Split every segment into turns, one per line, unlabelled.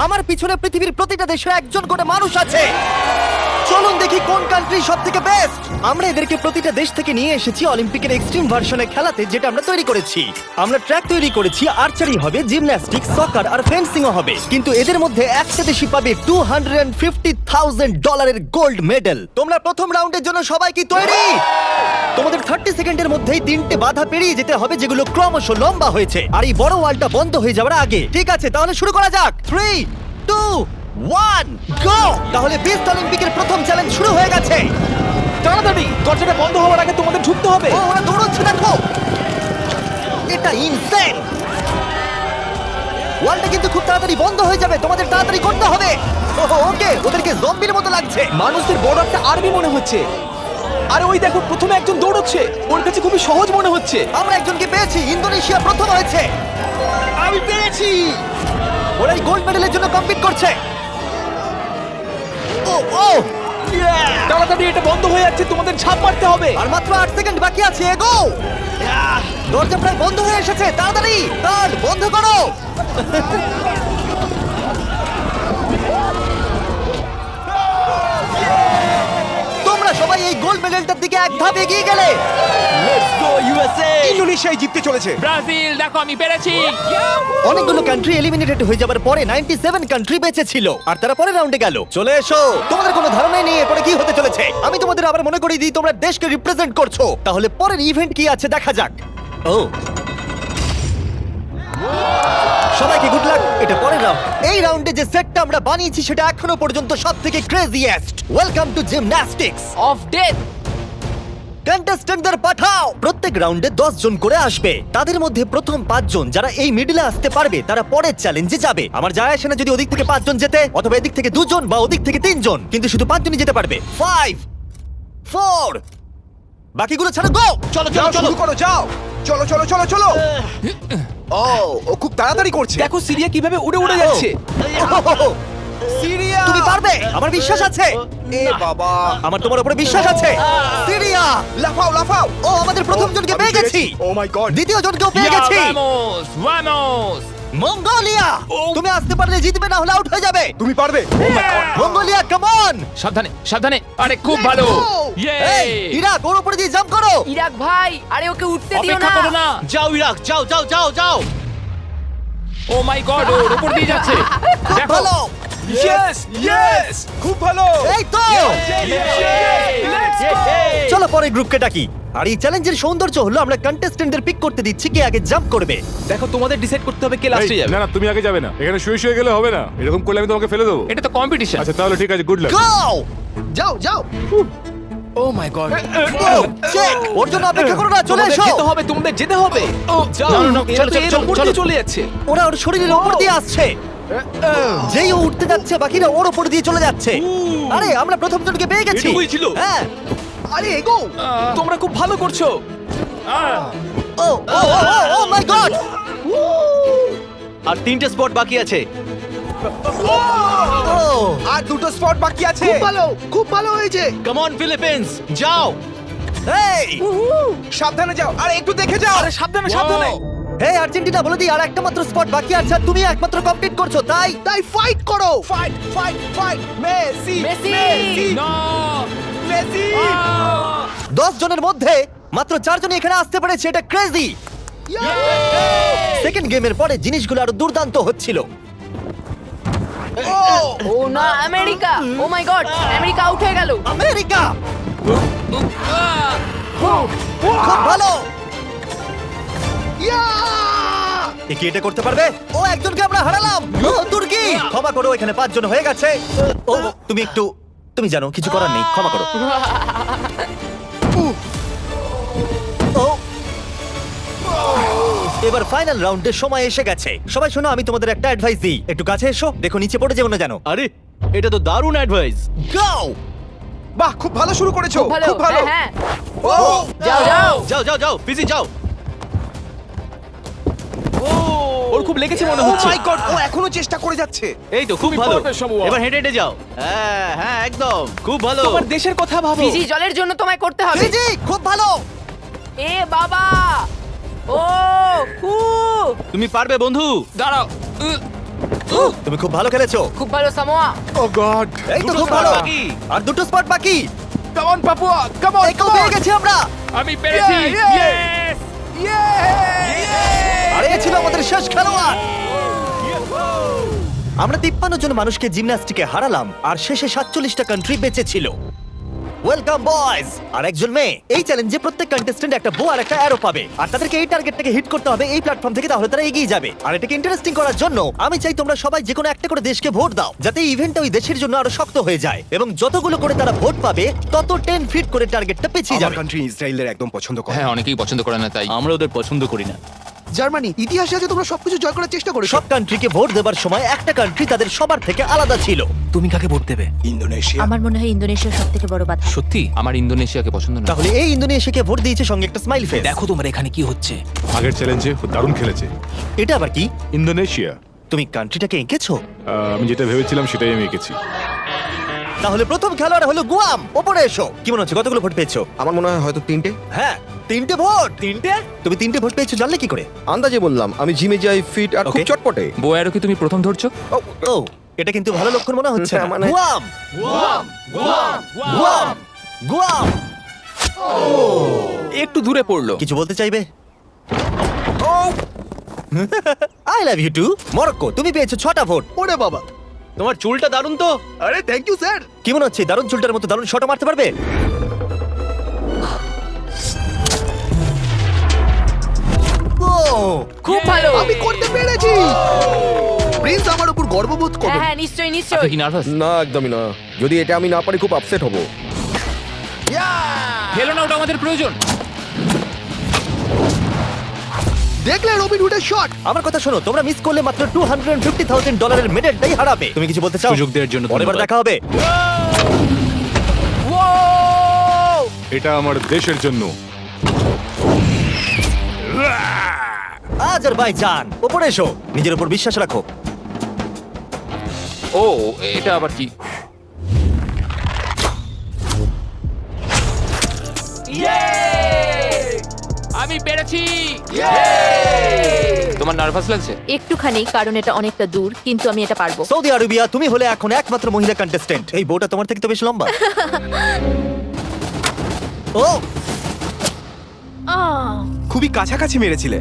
আমার পিছনে পৃথিবীর প্রতিটা দেশে একজন করে মানুষ আছে। চলুন দেখি কোন কান্ট্রি সবথেকে বেস্ট। আমরা এদেরকে প্রতিটা দেশ থেকে নিয়ে এসেছি অলিম্পিকের এক্সট্রিম ভার্সনে খেলাতে, যেটা আমরা তৈরি করেছি। আমরা ট্র্যাক তৈরি করেছি, আর্চারি হবে, জিমন্যাস্টিক্স, সকার আর ফেন্সিংও হবে। কিন্তু এদের মধ্যে একটা দেশই পাবে $250,000 গোল্ড মেডেল। তোমরা প্রথম রাউন্ডের জন্য সবাই কি তৈরি? তোমাদের 30 সেকেন্ডের মধ্যেই 3টে বাধা পেরিয়ে যেতে হবে, যেগুলো ক্রমশ লম্বা হয়েছে, আর এই বড় ওয়ালটা বন্ধ হয়ে যাওয়ার আগে। ঠিক আছে, তাহলে শুরু করা যাক। 3, 2, 1, গো! তাহলে বিস্ট অলিম্পিকের প্রথম চ্যালেঞ্জ শুরু হয়ে গেছে।
তাড়াতাড়ি, দরজাটা বন্ধ হওয়ার আগে তোমাদের ঢুকতে হবে।
ও, ওরা দৌড়চ্ছে, দেখো, এটা ইনসেন। ওয়ালটা কিন্তু খুব তাড়াতাড়ি বন্ধ হয়ে যাবে, তোমাদের তাড়াতাড়ি করতে হবে। ওকে, ওদেরকে জম্বির মতো লাগছে।
মানুষদের বড় একটা আর্মি মনে হচ্ছে। আরে ওই দেখো, প্রথমে একজন দৌড়চ্ছে, ওর কাছে খুবই সহজ মনে হচ্ছে।
আমরা একজনকে পেয়েছি, ইন্দোনেশিয়া প্রথম হয়েছে।
আমি পেরেছি।
ওরা এই গোল্ড মেডেলের জন্য কম্পিট করছে। ও ও,
তাড়াতাড়ি, এটা বন্ধ হয়ে যাচ্ছে, তোমাদের ঝাঁপ মারতে হবে।
আর মাত্র 8 সেকেন্ড বাকি আছে, এগো! দরজা প্রায় বন্ধ হয়ে এসেছে, তাড়াতাড়ি কার্ড বন্ধ করো। তোমরা সবাই এই গোল্ড মেডেলটার দিকে এক ধাপ এগিয়ে গেলে।
Let's go USA.
ইন্দোনেশিয়ায় জিততে চলেছে।
ব্রাজিল, দেখো আমি পেরেছি।
অনেকগুলো কান্ট্রি এলিমিনেটেড হয়ে যাবার পরে 97 কান্ট্রি বেঁচে ছিল, আর তারা পরের রাউন্ডে গেল। চলে এসো, তোমাদের কোনো ধারণাই নেই এরপরে কি হতে চলেছে। আমি তোমাদের আবার মনে করিয়ে দিই, তোমরা দেশকে রিপ্রেজেন্ট করছো। তাহলে পরের ইভেন্ট কি আছে দেখা যাক। ও, সবাইকে গুড লাক। এটা পরের রাউন্ড। এই রাউন্ডে যে সেটটা আমরা বানিয়েছি সেটা এখনো পর্যন্ত সবথেকে craziest. Welcome to gymnastics.
Of death.
কন্টেস্টেন্টদের পাঠাও। প্রত্যেক রাউন্ডে 10 জন করে আসবে। তাদের মধ্যে প্রথম 5 জন যারা এই মিডলে আসতে পারবে তারা পরের চ্যালেঞ্জে যাবে। আমার যায় আসে না যদি ওদিক থেকে 5 জন যেতে, অথবা এদিক থেকে 2 জন বা ওদিক থেকে 3 জন, কিন্তু শুধু 5 জনই যেতে পারবে। 5, 4, বাকিগুলো ছাড়ো, গো!
চলো চলো চলো, শুরু করো, যাও। চলো চলো চলো চলো। ও খুব তাড়াতাড়ি করছে।
দেখো সিরিয়া কিভাবে উড়ে উড়ে যাচ্ছে।
সিরিয়া,
তুমি পারবে, আমার বিশ্বাস আছে।
এ বাবা,
আমার তোমার উপরে বিশ্বাস আছে। সিরিয়া,
লাফাও লাফাও।
ও, আমাদের প্রথম জনকে
আমি
পেয়ে গেছি।
ও মাই গড।
দ্বিতীয় জনকেও পেয়ে গেছি।
Vamos, vamos.
মঙ্গোলিয়া, তুমি আসতে পারলে জিতবে, না হলে আউট হয়ে যাবে।
তুমি পারবে।
Mongolia, come on!
সাবধানে, সাবধানে। আরে খুব ভালো। ইয়ে।
এই, ইরাক, ওর উপরে দিয়ে জাম্প করো।
ইরাক ভাই, আরে ওকে উঠতে দিও
অপেক্ষা
না।
করো না।
যাও ইরাক, যাও যাও যাও যাও।
ও মাই গড, ওর উপর দিয়ে যাচ্ছে।
খুব
দেখো।
ভালো।
ইয়েস ইয়েস, খুব ভালো।
এই তো, চলো পরের গ্রুপকে ডাকি। আর এই চ্যালেঞ্জের সৌন্দর্য হলো আমরা কন্টেস্টেন্টদের পিক করতে দিচ্ছি কে আগে জাম্প করবে।
দেখো তোমাদের ডিসাইড করতে হবে কে লাস্টে
এই,
যাবে।
না না, তুমি আগে যাবে না, এখানে শুয়ে শুয়ে গেলে হবে না। এরকম করলে আমি তোমাকে ফেলে দেবো।
এটা তো কম্পিটিশন।
আচ্ছা তাহলে ঠিক আছে, গুড লাক।
গো!
যাও যাও।
ও মাই গড।
চেক, ওর জন্য অপেক্ষা করো না, চলে
তোমাদের
এসো।
যেতে হবে, তোমাদের যেতে হবে। যাও,
না, না, না,
এরা
চলো,
তো এর
চলো,
উপর
চলো।
দিয়ে চলে যাচ্ছে।
ওরা ওর শরীরের উপর দিয়ে আসছে। যেই ও উঠতে যাচ্ছে, বাকিরা ওর উপর দিয়ে চলে যাচ্ছে। আরে আমরা প্রথম জনকে পেয়ে গেছি।
এটুকুই ছিল?
হ্যাঁ।
আরে এগো।
তোমরা খুব ভালো করছো।
ও ও ও মাই গড!
আর 3টে স্পট বাকি আছে।
ও,
আর দুটো স্পট বাকি আছে। খুব ভালো হয়েছে।
কাম অন ফিলিপিন্স, যাও।
এই,
সাবধানে যাও, আর একটু দেখে যাও।
আরে সাবধানে সাবধানে।
এই আর্জেন্টিনা, বলে দিই আর একটা মাত্র স্পট বাকি আছে, আর তুমি একমাত্র কমপ্লিট করছো, তাই
তাই ফাইট করো। Fight fight fight. Messi
Messi.
না।
মেসি।
10 জনের মধ্যে মাত্র 4 জন এখানে আসতে পেরেছে, এটা ক্রেজি। সেকেন্ড গেমের পরে জিনিসগুলো আরো দুর্দান্ত হচ্ছিল।
ও না, আমেরিকা। ও মাই গড, আমেরিকা আউট হয়ে গেল।
আমেরিকা, খুব ভালো। এ কি এটা করতে পারবে? ও, একজনকে আমরা হারালাম। ও, তুর্কি, ক্ষমা করো, এখানে 5 জন হয়ে গেছে। ও, তুমি জানো কিছু করার নেই, ক্ষমা করো। ও, এবার ফাইনাল রাউন্ডের সময় এসে গেছে। সবাই শোনো, আমি তোমাদের একটা অ্যাডভাইস দিই, একটু কাছে এসো, দেখো নিচে পড়ে যেও না জানো।
আরে এটা তো দারুণ অ্যাডভাইস।
গাও!
বাহ, খুব ভালো শুরু করেছো।
খুব ভালো।
খুব ভালো।
হ্যাঁ,
ও
যাও যাও।
যাও যাও যাও, ফিজি যাও।
ওর খুব লেগেছে মনে
ও
হচ্ছে।
মাই গড, ও এখনো চেষ্টা করে যাচ্ছে।
এই তো খুব ভালো।
বিপদের সময়।
এবার হেঁটে হেঁটে যাও। হ্যাঁ হ্যাঁ, একদম খুব ভালো।
তোমার দেশের কথা ভাবো।
ফিজি, জলের জন্য তোমায় করতে হবে।
ফিজি, খুব ভালো।
এ বাবা, ও হু।
তুমি পারবে বন্ধু।
দাঁড়াও।
তুমি খুব ভালো খেলেছো।
খুব ভালো সামোয়া।
ও গড
এই তো
দুটো
খুব
spot
ভালো।
বাকি।
আর দুটো স্পট বাকি।
Come on Papua, come on,
এই তো পেয়ে গেছি আমরা।
আমি পেরেছি
Yeah!
Yes!
আর এই ছিল আমাদের শেষ খেলোয়াড়। আমরা 53 জন মানুষকে জিমন্যাস্টিকে হারালাম আর শেষে 47টা কান্ট্রি বেঁচে ছিল। Welcome boys. আর একজন মেয়ে। এই চ্যালেঞ্জে প্রত্যেক কন্টেস্ট্যান্ট একটা বো আর একটা অ্যারো পাবে আর তাদেরকে এই টার্গেটটাকে হিট করতে হবে এই প্ল্যাটফর্ম থেকে, তাহলে তারা এগিয়ে যাবে। আর এটাকে ইন্টারেস্টিং করার জন্য আমি চাই তোমরা সবাই যে কোনো একটা করে দেশকে ভোট দাও, যাতে এই ইভেন্টটা ওই দেশের জন্য আরো শক্ত হয়ে যায় এবং যতগুলো করে তারা ভোট পাবে তত 10 ফিট করে টার্গেটটা পেছিয়ে
আমার
যাবে।
কান্ট্রি ইসরায়েলের একদম পছন্দ করে।
হ্যাঁ অনেকেই পছন্দ করে না তাই
আমরা ওদের পছন্দ করি না।
জার্মানি ইতিহাসে আছে তোমরা সবকিছু জয় করার চেষ্টা করেছো।
সব কান্ট্রিকে ভোট দেবার সময় একটা কান্ট্রি তাদের সবার থেকে আলাদা ছিল।
তুমি কাকে ভোট দেবে?
ইন্দোনেশিয়া।
আমার মনে হয় ইন্দোনেশিয়া সব থেকে বড় বাধা।
সত্যি?
আমার ইন্দোনেশিয়াকে পছন্দ না
তাহলে এই ইন্দোনেশিয়াকে ভোট দিয়েছে সঙ্গে একটা স্মাইল ফেস।
দেখো তোমার এখানে কি হচ্ছে।
আগের চ্যালেঞ্জে দারুণ খেলেছে
এটা আবার কি?
ইন্দোনেশিয়া।
তুমি কান্ট্রিটাকে এঁকেছো?
আমি যেটা ভেবেছিলাম সেটাই আমি এঁকেছি।
তাহলে প্রথম খেলোয়াড় হলো গুয়াম। ওপরে এসো। কি মনে হচ্ছে কতগুলো ভোট পেয়েছো?
আমার মনে হয় হয়তো 3টে।
হ্যাঁ 3টে ভোট। 3টে? তুমি 3টে ভোট পেয়েছো জানলে কি করে?
আন্দাজে বললাম, আমি জিমে যাই, ফিট আর খুব
Okay.
চটপটে।
বোয়ারও কি তুমি প্রথম ধরছো?
ও এটা কিন্তু ভালো লক্ষণ মনে হচ্ছে না।
হ্যাঁ, মানে-
গুয়াম গুয়াম গুয়াম।
একটু দূরে পড়লো।
কিছু বলতে চাইবে? I love you too. Morocco তুমি পেয়েছো 6টা ভোট।
ওরে বাবা।
তোমার চুলটা দারুণ তো।
আরে থ্যাংক ইউ স্যার।
কি মনে হচ্ছে দারুণ চুলটার মতো দারুণ শট মারতে পারবে? ও
খুব ভালো।
আমি করতে পেরেছি। প্রিন্স আমার উপর গর্ববোধ
হ্যাঁ
করবে।
হ্যাঁ নিশ্চয়ই
আপনি
নিশ্চয়ই।
কি নার্ভাস?
না একদমই না। যদি এটা আমি না পারি খুব আপসেট হব।
খেলো না, ওটা আমাদের প্রয়োজন।
দেখলে রবিন হুডের শট।
আমার কথা শোনো, তোমরা মিস করলে মাত্র $250,000 মেডেলটাই হারাবে। তুমি কিছু বলতে চাও?
সুযোগ দেওয়ার জন্য
পরের বার
ধন্যবাদ।
দেখা হবে।
এটা আমার দেশের জন্য।
আজারবাইজান ওপরে এসো। নিজের উপর বিশ্বাস রাখো।
ও এটা আবার কি? আমি পেরেছি। তোমার নার্ভাস লাগছে?
একটুখানি, কারণ এটা অনেকটা দূর, কিন্তু আমি এটা পারবো।
সৌদি আরবিয়া তুমি হলে এখন একমাত্র মহিলা কন্টেস্ট্যান্ট। এই বউটা তোমার থেকে তো বেশ লম্বা। ও
খুবই কাছাকাছি মেরেছিলে।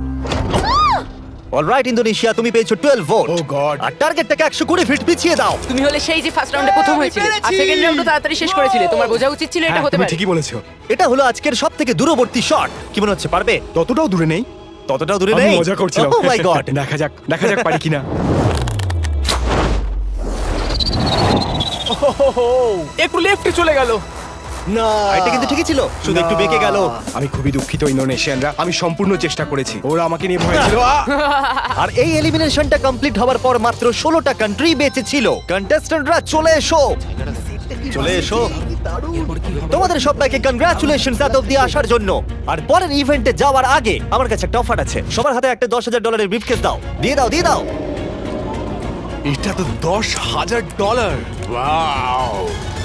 অলরাইট ইন্দোনেশিয়া তুমি পেয়েছো 12 ভোট।
Oh God!
আর টার্গেটটাকে 120 ফিট পিছিয়ে দাও।
তুমি হলে সেই যে ফার্স্ট রাউন্ডে প্রথম হয়েছিলে আর সেকেন্ড রাউন্ডে তাড়াতাড়ি শেষ করেছিলে। তোমার বোঝা উচিত ছিল এটা হতে
তুমি
পারে।
ঠিকই বলেছো।
এটা হলো আজকের সবথেকে দূরবর্তী শট। কি মনে হচ্ছে পারবে?
ততটাও দূরে নেই।
ততটাও দূরে
আমি
নেই।
মজা করছিলাম।
ও মাই গড।
দেখা যাক পারি কিনা। একটু লেফটে চলে গেল।
না
এটা কিন্তু ঠিকই ছিল, শুধু একটু বেঁকে গেল।
আমি খুবই দুঃখিত ইন্দোনেশিয়ানরা, আমি সম্পূর্ণ চেষ্টা করেছি। ওরা আমাকে নিয়ে ভয় ছিল।
আর এই এলিমিনেশনটা কমপ্লিট হওয়ার পর মাত্র 16টা কান্ট্রি বেঁচে ছিল। কন্টেস্ট্যান্টরা চলে এসো। চলে এসো। তোমাদের সবাইকে কংগ্রাচুলেশনস এত অব্দি আসার জন্য। আর পরের ইভেন্টে যাওয়ার আগে আমার কাছে একটা অফার আছে। সবার হাতে একটা $10,000 ব্রিফকেস দাও। দিয়ে দাও দিয়ে দাও।
এটা তো $10,000।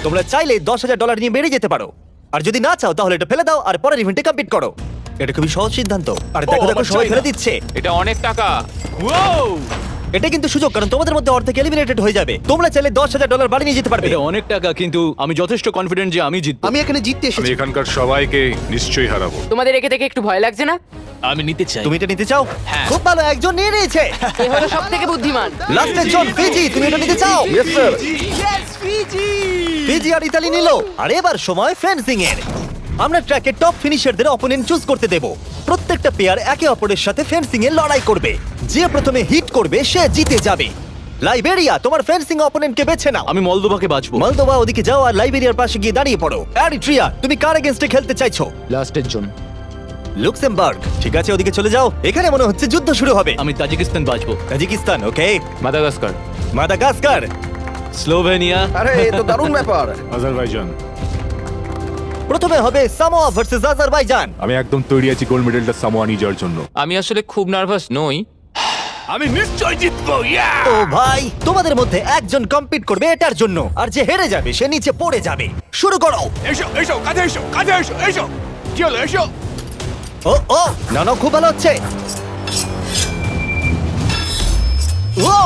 তোমরা চাইলে $10,000 নিয়ে বেরিয়ে যেতে পারো। আর যদি না চাও তাহলে এটা ফেলে দাও আর পরের ইভেন্টে কমপ্লিট করো। এটা খুবই সহজ সিদ্ধান্ত। আর দেখো দেখো
আমার
সবাই
চাই না।
ফেলে দিচ্ছে।
এটা অনেক টাকা।
এটা কিন্তু সুযোগ, কারণ তোমাদের মধ্যে অর্ধেক এলিমিনেটেড হয়ে যাবে। তোমরা চাইলে $10,000 বাড়ি নিয়ে যেতে পারবে।
এটা অনেক টাকা, কিন্তু আমি যথেষ্ট কনফিডেন্ট যে আমি জিতবো।
আমি এখানে জিততে
আমি
এসেছি।
এখানকার সবাইকে নিশ্চয়ই হারাবো।
তোমাদের একে দেখে একটু ভয় লাগছে না?
আমি নিতে চাই।
তুমি এটা নিতে চাও? খুব ভালো, একজন নিয়ে নিয়েছে।
এ হলো সবথেকে বুদ্ধিমান।
লাস্টের জন ফিজি, তুমি এটা নিতে চাও?
Yes sir.
ফিজি আর ইতালি নিল। আর এবার সময় ফেন্সিং এর। আমরা ট্র্যাকে টপ ফিনিশারদের অপোনেন্ট চুজ করতে দেব। প্রত্যেকটা পেয়ার একে অপরের সাথে ফেন্সিং এ লড়াই করবে। যে প্রথমে হিট করবে সে জিতে যাবে। লাইবেরিয়া তোমার ফেন্সিং অপোনেন্টকে বেছে নাও।
আমি মলদোভাকে বাঁচবো।
মলদোভা ওদিকে যাও আর লাইবেরিয়ার পাশে গিয়ে দাঁড়িয়ে পড়ো। এরিট্রিয়া তুমি কার এগেইনস্টে খেলতে চাইছো?
লাস্টের জন।
লুক্সেমবার্গ ঠিক আছে, ওদিকে চলে যাও। এখানে মনে হচ্ছে যুদ্ধ শুরু হবে।
আমি তাজিকিস্তান বাঁচবো।
Tajikistan okay.
Madagascar.
Madagascar.
Slovenia.
আরে এ তো দারুণ ব্যাপার।
আজারবাইজান।
প্রথমে হবে সামোয়া ভার্সেস আজারবাইজান।
আমি একদম তৈরি আছি গোল্ড মেডেলটা সামোয়া নিয়ে যাওয়ার জন্য।
আমি আসলে খুব নার্ভাস নই।
আমি নিশ্চয়ই জিতবো।
ও ভাই, তোমাদের মধ্যে একজন কম্পিট করবে এটার জন্য, আর যে হেরে যাবে সে নিচে পড়ে যাবে। শুরু করো।
এসো এসো কাজে এসো কাজে এসো এসো। কি হলো এসো।
ও ও না না, খুব ভালো হচ্ছে। ও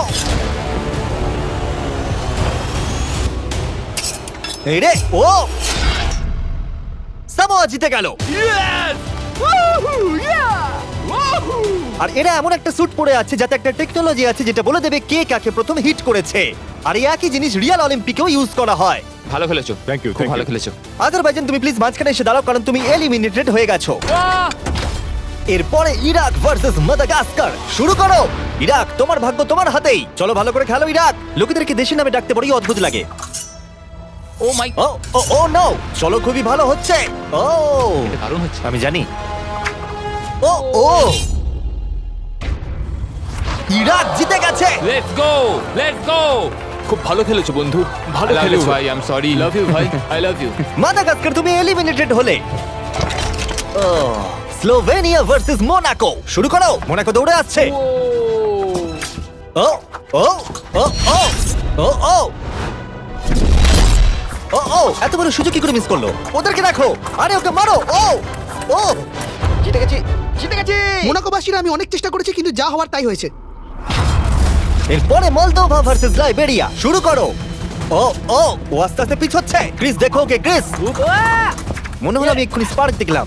এই রে ও সামোয়া জিতে গেল। আর এরা এমন একটা স্যুট পরে আছে যাতে একটা টেকনোলজি আছে যেটা বলে দেবে কে কাকে প্রথম হিট করেছে। আর এই একই জিনিস রিয়াল অলিম্পিকেও ইউজ করা হয়।
ভালো খেলেছো।
Thank you,
খুব
thank
ভালো
you.
খেলেছো।
আজারবাইজান তুমি প্লিজ মাঝখানে এসে দাঁড়াও, কারণ তুমি এলিমিনেটেড হয়ে গেছো। এরপরে ইরাক ভার্সেস মাদাগাস্কার। শুরু করো। ইরাক, তোমার ভাগ্য তোমার হাতেই। চলো ভালো করে খেলো ইরাক। লোকেদেরকে দেশি নামে ডাকতে বড়ই অদ্ভুত লাগে।
ও মাই,
ও ও ও নো, চলো খুবই ভালো হচ্ছে। ও
দারুণ হচ্ছে।
আমি জানি। ও ও ইরাক জিতে গেছে।
Let's go, let's go.
খুব ভালো খেলেছো বন্ধু, ভালো
I love you
খেলেছো
ভাই, I am sorry.
Love you ভাই, আই লাভ ইউ।
মাদাগাস্কার তুমি এলিমিনেটেড হলে। Slovenia versus Monaco. শুরু করো। মোনাকো দৌড়ে আসছে। ও ও ও ও ও ও ও ও এত বড় সুযোগ কি করে মিস করলো? ওদেরকে দেখো। আরে ওকে মারো। ও ও
জিতে গেছি, জিতে গেছি।
মোনাকোবাসীরা আমি অনেক চেষ্টা করেছি কিন্তু যা হওয়ার তাই হয়েছে।
এরপরে মলদোভা ভার্সেস লাইবেরিয়া। শুরু করো। ও ও ও আস্তে আস্তে পিছোচ্ছে। ক্রিস দেখো ওকে। ক্রিস, মনে হলো আমি এক্ষুনি স্পার্ক দেখলাম।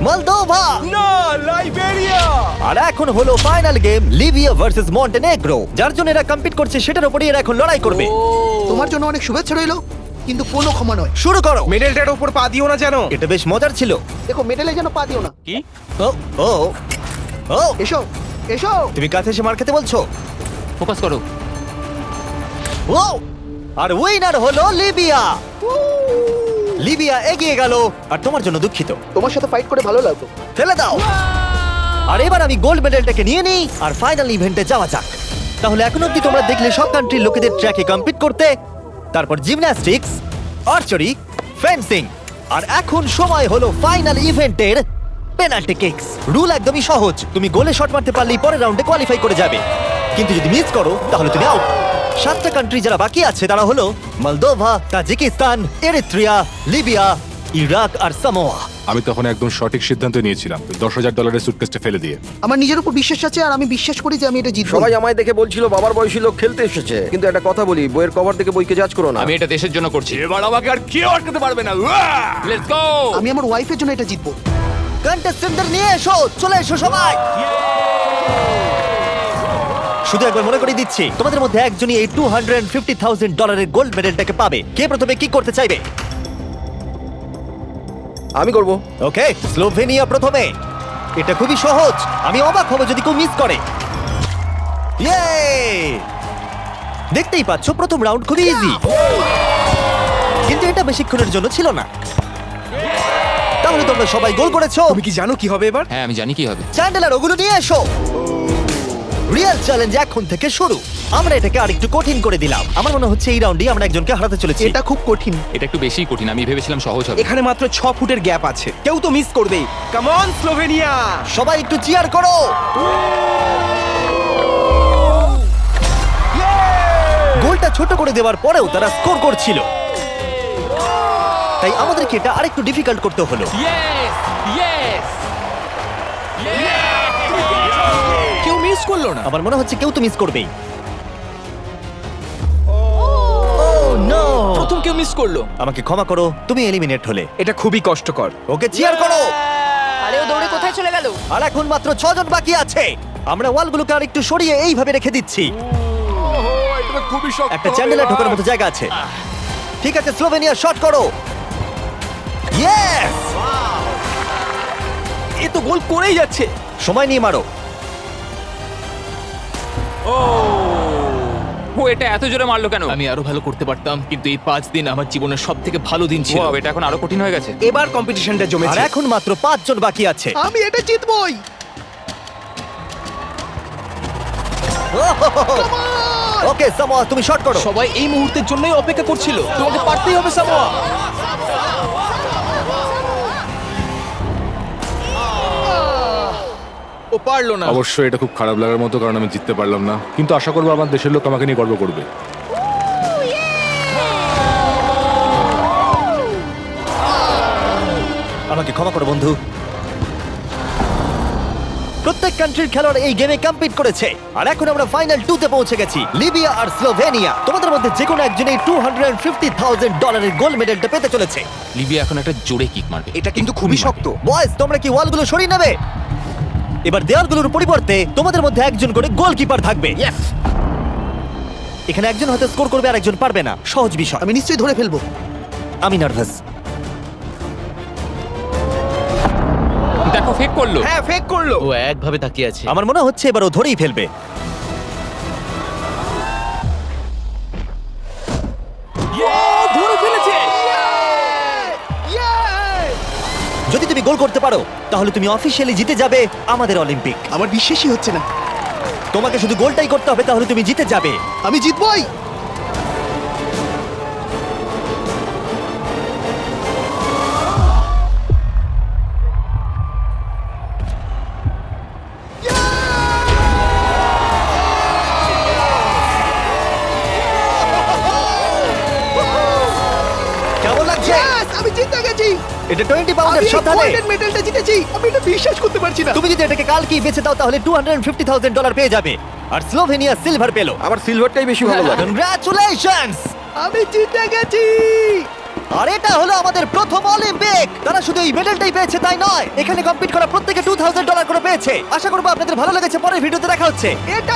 মলদোভা।
না, লাইবেরিয়া।
আর এখন হলো final game, Libya versus Montenegro. যার জন্য এরা কম্পিট করছে সেটার উপরই এরা এখন লড়াই করবে।
তোমার জন্য অনেক শুভেচ্ছা রইলো, কিন্তু কোনো ক্ষমা নয়।
শুরু করো।
মেডেলটার উপর পা দিও না জানো।
এটা বেশ মজার ছিল।
দেখো মেডেলে যেন পা দিও না।
ও ও ও
এসো এসো।
তুমি কাছে এসে মার খেতে বলছো?
ফোকাস করো।
ও আর উইনার হলো লিবিয়া। লিবিয়া এগিয়ে গেল। আর তোমার জন্য দুঃখিত।
তোমার সাথে ফাইট করে ভালো লাগলো।
ফেলে দাও। আর এবার আমি গোল্ড মেডেলটাকে নিয়ে নিই আর ফাইনাল ইভেন্টে যাওয়া যাক। তাহলে এখন অব্দি তোমরা দেখলে সব কান্ট্রির লোকেদের ট্র্যাকে কম্পিট করতে, তারপর জিমন্যাস্টিক্স, আর্চারি, ফেন্সিং, আর এখন সময় হলো ফাইনাল ইভেন্টের পেনাল্টি কিকস। রুল একদমই সহজ, তুমি গোলে শট মারতে পারলেই পরের রাউন্ডে কোয়ালিফাই করে যাবে, কিন্তু যদি মিস করো তাহলে তুমি আউট। 7টা কান্ট্রি যারা বাকি আছে তারা হলো Moldova, Tajikistan, Eritrea, Libya, Iraq আর সামোয়া।
আমি তখন একদম সঠিক সিদ্ধান্ত নিয়েছিলাম, $10,000 সুটকেসটা ফেলে দিয়ে।
আমার নিজের উপর বিশ্বাস আছে আর আমি বিশ্বাস করি যে আমি এটা জিতবো।
সবাই আমায় দেখে বলছিল বাবার বয়সী লোক খেলতে এসেছে, কিন্তু একটা কথা বলি, বইয়ের কভার দেখে বইকে জাজ করো না।
আমি এটা দেশের জন্য করছি।
এবার আমাকে আর কেউ আটকাতে পারবে না।
Let's go.
আমি আমার ওয়াইফের জন্য এটা জিতবো।
কন্টেস্টেন্টদের নিয়ে এসো, চলে এসো সবাই। শুধু একবার মনে করে দিচ্ছি, তোমাদের মধ্যে একজনই এই $250,000 গোল্ড মেডেলটাকে পাবে। কে প্রথমে কি করতে চাইবে?
আমি করব।
ওকে, স্লোভেনিয়া প্রথমে। এটা খুবই সহজ, আমি অবাক হব যদি কেউ মিস করে। ইয়ে! দেখতেই পাচ্ছ প্রথম রাউন্ড খুবই ইজি, কিন্তু এটা বেশিক্ষণের জন্য ছিল না। তাহলে তোমরা সবাই গোল করেছো।
তুমি কি জানো কি হবে এবার?
হ্যাঁ, আমি জানি কি হবে।
চ্যান্ডেলার ওগুলো নিয়ে এসো। রিয়েল চ্যালেঞ্জ এখন থেকে শুরু। আমরা এটাকে আরেকটু কঠিন করে দিলাম। আমার মনে হচ্ছে এই রাউন্ডে আমরা একজনকে হারাতে চলেছি।
এটা খুব কঠিন।
এটা একটু বেশি কঠিন, আমি ভেবেছিলাম সহজ হবে।
এখানে মাত্র 6 ফুটের গ্যাপ আছে, কেউ তো মিস করবেই। Come on Slovenia.
সবাই একটু চিয়ার করো। গোলটা ছোট করে দেওয়ার পরেও তারা স্কোর করছিল, তাই আমাদেরকে এটা আরেকটু ডিফিকাল্ট করতে হলো।
Yes, yes.
কেউ মিস করলো না।
আমার মনে হচ্ছে কেউ তো মিস করবেই। Oh, no!
প্রথম কেউ মিস করলো।
আমাকে ক্ষমা করো, তুমি এলিমিনেট হলে।
এটা খুবই কষ্টকর।
ওকে চিয়ার করো।
আরে ও দৌড়ে কোথায় চলে গেল?
আর এখন মাত্র 6 জন বাকি আছে। আমরা ওয়ালগুলোকে আরেকটু সরিয়ে এইভাবে রেখে দিচ্ছি।
এটা খুবই শক্ত।
একটা চ্যান্ডেলার ঢোকার মতো জায়গা আছে। ঠিক আছে, স্লোভেনিয়া শট করো। ইয়েস!
এ তো গোল করেই যাচ্ছে।
সময় নিয়ে মারো।
ও এটা এত জোরে মারলো কেন?
আমি আরো ভালো করতে পারতাম, কিন্তু এই 5 দিন আমার জীবনের সবথেকে ভালো দিন ছিল।
ওয়াও, এটা এখন আরো কঠিন হয়ে গেছে।
এবার কম্পিটিশনটা
আর
জমেছে।
এখন মাত্র 5 জন বাকি আছে।
আমি এটা জিতবই।
ওকে সামোয়া, তুমি শট করো।
সবাই এই মুহূর্তের জন্যই অপেক্ষা করছিল। তোমাকে পারতেই হবে সামোয়া। ও পারলো না।
অবশ্যই এটা খুব খারাপ লাগার মতো, কারণ আমি জিততে পারলাম না, কিন্তু আশা করবো আমার দেশের লোক আমাকে নিয়ে গর্ব করবে।
আমাকে ক্ষমা করো বন্ধু। প্রত্যেক কান্ট্রির খেলোয়াড় এই গেমে কম্পিট করেছে আর এখন আমরা ফাইনাল 2 তে পৌঁছে গেছি, লিবিয়া আর স্লোভেনিয়া। তোমাদের মধ্যে যে কোনো একজন এই $250,000 গোল্ড মেডেলটা পেতে চলেছে।
লিবিয়া এখন একটা জোরে কিক মারবে।
এটা কিন্তু খুবই শক্ত।
বয়েজ, তোমরা কি ওয়ালগুলো সরিয়ে নেবে? এবার দেওয়ালগুলোর পরিবর্তে তোমাদের মধ্যে একজন করে গোলকিপার থাকবে। এখানে একজন হয়তো স্কোর করবে আর একজন পারবে না, সহজ বিষয়।
আমি নিশ্চয়ই ধরে ফেলবো।
আমি নার্ভাস।
দেখো ফেক করলো।
হ্যাঁ, ফেক করলো।
ও একভাবে তাকিয়ে আছে।
আমার মনে হচ্ছে এবার ও ধরেই ফেলবে।
ধরে ফেলেছে।
যদি তুমি গোল করতে পারো তাহলে তুমি অফিসিয়ালি জিতে যাবে আমাদের অলিম্পিক।
আমার বিশ্বাসই হচ্ছে না।
তোমাকে শুধু গোলটাই করতে হবে, তাহলে তুমি জিতে যাবে।
আমি জিতবই।
কেমন লাগছে?
Yes, আমি জিতে গেছি।
এটা 20 পাউন্ডের
আমি
সাথে।
গোল্ডেন মেডেলটা জিতেছি। আমি এটা বিশ্বাস করতে পারছি না।
তুমি যদি এটাকে কালকেই বেচে দাও তাহলে $250,000 পেয়ে যাবে। আর স্লোভেনিয়া সিলভার পেলো।
আমার সিলভারটাই বেশি ভালো লাগে।
কনগ্রাচুলেশনস!
আমি জিতে গেছি।
আর এটা হলো আমাদের প্রথম অলিম্পিক। তারা শুধু এই মেডেলটাই পেয়েছে তাই নয়, এখানে কম্পিট করা প্রত্যেকে $2,000 করে পেয়েছে। আশা করবো আপনাদের ভালো লেগেছে। পরের ভিডিওতে দেখা হচ্ছে।
এটা